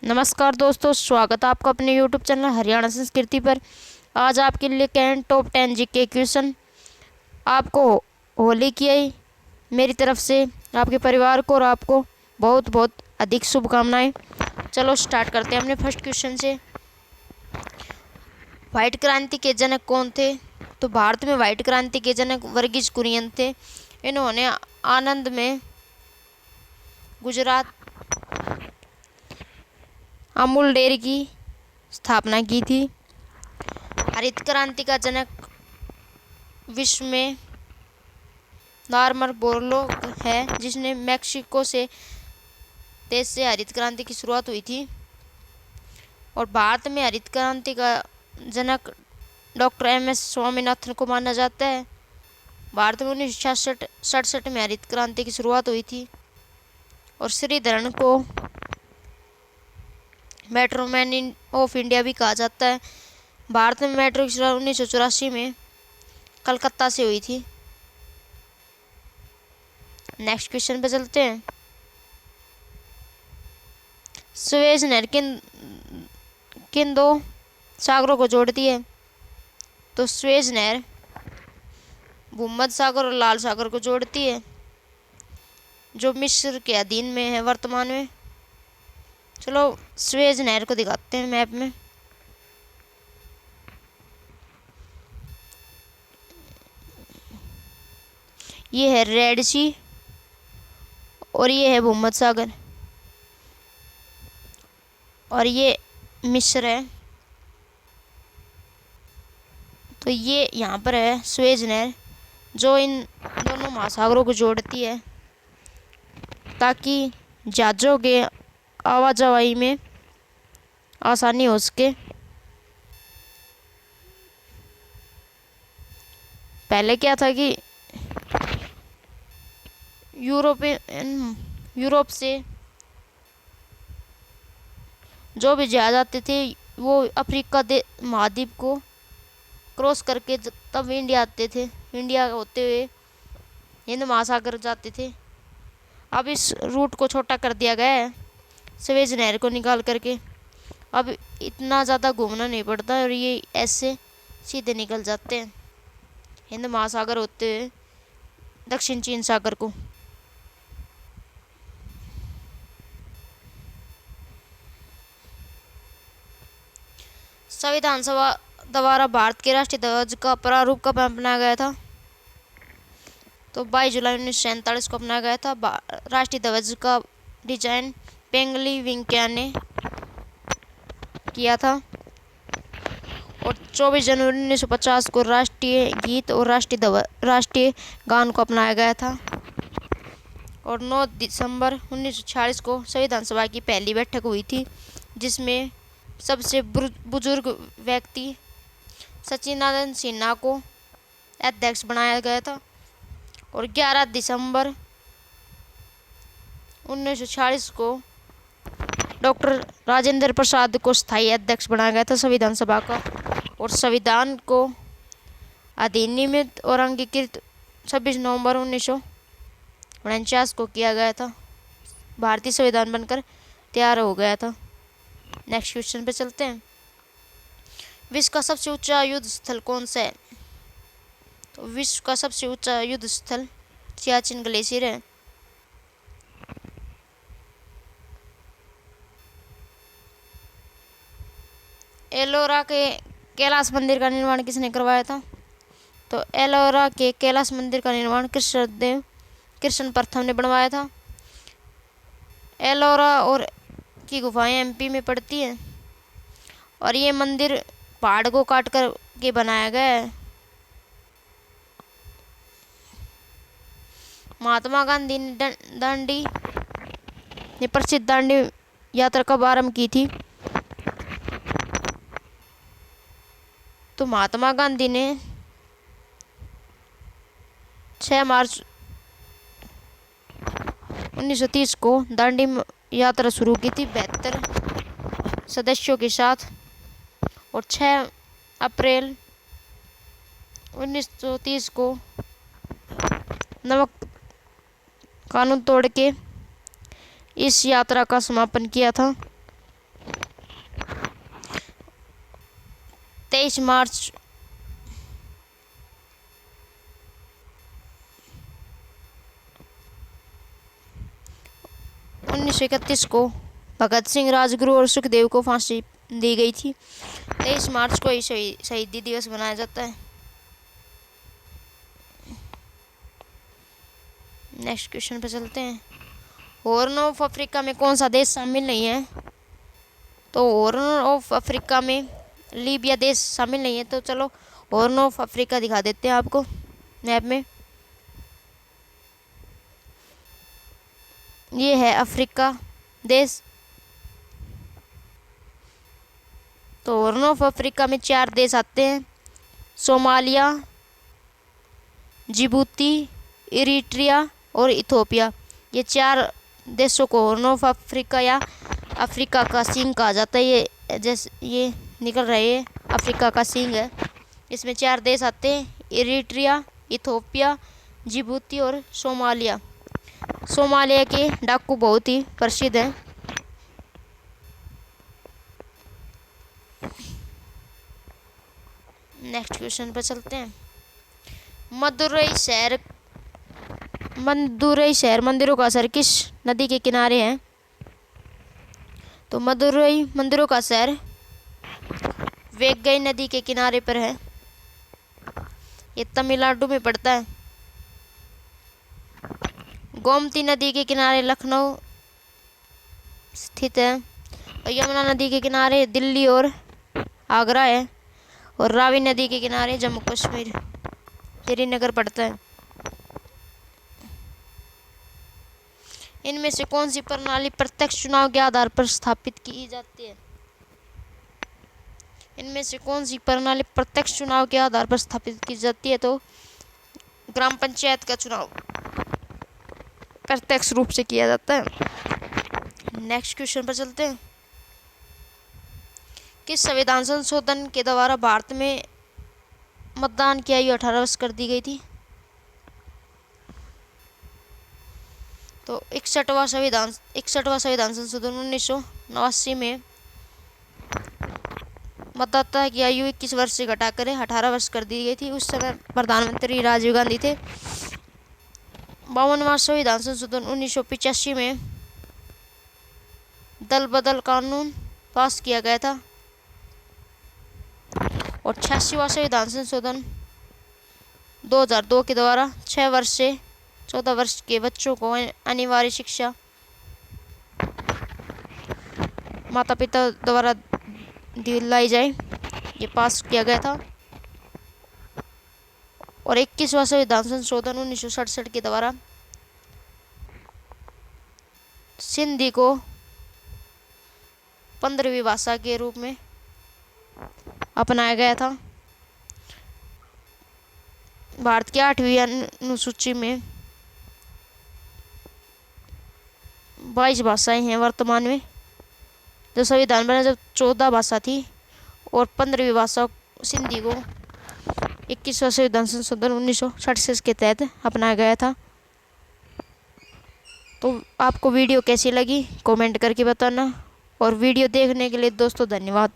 नमस्कार दोस्तों, स्वागत है आपका अपने YouTube चैनल हरियाणा संस्कृति पर। आज आपके लिए कैन टॉप 10 जीके क्वेश्चन। आपको होली की मेरी तरफ से आपके परिवार को और आपको बहुत बहुत अधिक शुभकामनाएं। चलो स्टार्ट करते हैं अपने फर्स्ट क्वेश्चन से। व्हाइट क्रांति के जनक कौन थे? तो भारत में व्हाइट क्रांति के जनक वर्गीज कुरियन थे। इन्होंने आनंद में गुजरात अमूल डेयरी की स्थापना की थी। हरित क्रांति का जनक विश्व में नॉर्मन बोरलॉग है, जिसने मैक्सिको से देश से हरित क्रांति की शुरुआत हुई थी। और भारत में हरित क्रांति का जनक डॉक्टर एम.एस. स्वामीनाथन को माना जाता है। भारत में 1967 में हरित क्रांति की शुरुआत हुई थी। और श्रीधरन को मेट्रो मैन ऑफ इंडिया भी कहा जाता है। भारत में मेट्रो की शुरुआत 1984 में कलकत्ता से हुई थी। नेक्स्ट क्वेश्चन पे चलते हैं। सुएज नहर किन दो सागरों को जोड़ती है? तो सुएज नहर भूमध्य सागर और लाल सागर को जोड़ती है, जो मिस्र के अधीन में है वर्तमान में। चलो सुएज नहर को दिखाते हैं मैप में। ये है रेड सी और ये है भूमध्य सागर और ये मिस्र है। तो ये यहाँ पर है सुएज नहर, जो इन दोनों महासागरों को जोड़ती है, ताकि जहाज़ों के आवाजाही में आसानी हो सके। पहले क्या था कि यूरोप से जो भी जहाज आते थे वो अफ्रीका महाद्वीप को क्रॉस करके तब इंडिया आते थे। इंडिया होते हुए हिंद महासागर जाते थे। अब इस रूट को छोटा कर दिया गया है सुएज नहर को निकाल करके। अब इतना ज़्यादा घूमना नहीं पड़ता और ये ऐसे सीधे निकल जाते हैं हिंद महासागर होते हुए दक्षिण चीन सागर को। संविधान सभा द्वारा भारत के राष्ट्रीय ध्वज का प्रारूप कब अपनाया गया था? तो 22 जुलाई 1947 को अपनाया गया था। राष्ट्रीय ध्वज का डिजाइन पेंगली वेंकैया ने किया था। और 24 जनवरी 1950 को राष्ट्रीय गीत और राष्ट्रीय गान को अपनाया गया था। और 9 दिसंबर 1946 को संविधान सभा की पहली बैठक हुई थी, जिसमें सबसे बुजुर्ग व्यक्ति सचिदानंद सिन्हा को अध्यक्ष बनाया गया था। और 11 दिसंबर 1946 को डॉक्टर राजेंद्र प्रसाद को स्थायी अध्यक्ष बनाया गया था संविधान सभा का। और संविधान को अधिनियमित और अंगीकृत 26 नवंबर 1949 को किया गया था। भारतीय संविधान बनकर तैयार हो गया था। नेक्स्ट क्वेश्चन पे चलते हैं। विश्व का सबसे ऊंचा युद्ध स्थल कौन सा है? तो विश्व का सबसे ऊंचा युद्ध स्थल सियाचिन ग्लेशियर है। एलोरा के कैलाश मंदिर का निर्माण किसने करवाया था? तो एलोरा के कैलाश मंदिर का निर्माण कृष्ण प्रथम ने बनवाया था। एलोरा और की गुफाएं एमपी में पड़ती हैं। और ये मंदिर पहाड़ को काट कर के बनाया गया है। महात्मा गांधी ने प्रसिद्ध दांडी यात्रा कब आरंभ की थी? तो महात्मा गांधी ने 6 मार्च 1930 को दांडी यात्रा शुरू की थी 72 सदस्यों के साथ। और 6 अप्रैल 1930 को नमक कानून तोड़ के इस यात्रा का समापन किया था। 23 मार्च 1931 को भगत सिंह, राजगुरु और सुखदेव को फांसी दी गई थी। 23 मार्च को ही शहीदी दिवस मनाया जाता है। नेक्स्ट क्वेश्चन पे चलते हैं। हॉर्न ऑफ अफ्रीका में कौन सा देश शामिल नहीं है? तो हॉर्न ऑफ अफ्रीका में लीबिया देश शामिल नहीं है। तो चलो हॉर्न ऑफ अफ्रीका दिखा देते हैं आपको मैप में। ये है अफ्रीका देश। तो हॉर्न ऑफ अफ्रीका में 4 देश आते हैं, सोमालिया, जिबूती, इरिट्रिया और इथोपिया। ये 4 देशों को हॉर्न ऑफ अफ्रीका या अफ्रीका का सींग कहा जाता है। ये जैसे ये निकल रहा है, ये अफ्रीका का सींग है। इसमें 4 देश आते हैं, इरिट्रिया, इथोपिया, जिबूती और सोमालिया। सोमालिया के डाकू बहुत ही प्रसिद्ध हैं। नेक्स्ट क्वेश्चन पर चलते हैं। मदुरई शहर मंदिरों का शहर किस नदी के किनारे है? तो मदुरई मंदिरों का शहर वेगई नदी के किनारे पर है। ये तमिलनाडु में पड़ता है। गोमती नदी के किनारे लखनऊ स्थित है। और यमुना नदी के किनारे दिल्ली और आगरा है। और रावी नदी के किनारे जम्मू कश्मीर श्रीनगर पड़ता है। इनमें से कौन सी प्रणाली प्रत्यक्ष चुनाव के आधार पर स्थापित की जाती है? इनमें से कौन सी प्रणाली प्रत्यक्ष चुनाव के आधार पर स्थापित की जाती है? तो ग्राम पंचायत का चुनाव प्रत्यक्ष रूप से किया जाता है। नेक्स्ट क्वेश्चन पर चलते हैं। किस संविधान संशोधन के द्वारा भारत में मतदान की आयु 18 वर्ष कर दी गई थी? तो 61वां संविधान संशोधन 1989 में मतदाता की आयु 21 वर्ष से घटाकर 18 वर्ष कर दी गई थी। उस समय प्रधानमंत्री राजीव गांधी थे। 52वां संविधान संशोधन 1985 में दल बदल कानून पास किया गया था। और 86वां संविधान संशोधन 2002 के द्वारा 6 वर्ष से 14 वर्ष के बच्चों को अनिवार्य शिक्षा माता पिता द्वारा दिलाई जाए, ये पास किया गया था। और 21वां संविधान संशोधन 1967 के द्वारा सिंधी को 15वीं भाषा के रूप में अपनाया गया था। भारत की 8वीं अनुसूची में 22 भाषाएं हैं वर्तमान में। जब संविधान बना जब 14 भाषा थी और 15वीं भाषा सिंधी को 21वां संविधान संशोधन 1967 के तहत अपनाया गया था। तो आपको वीडियो कैसी लगी कमेंट करके बताना। और वीडियो देखने के लिए दोस्तों धन्यवाद।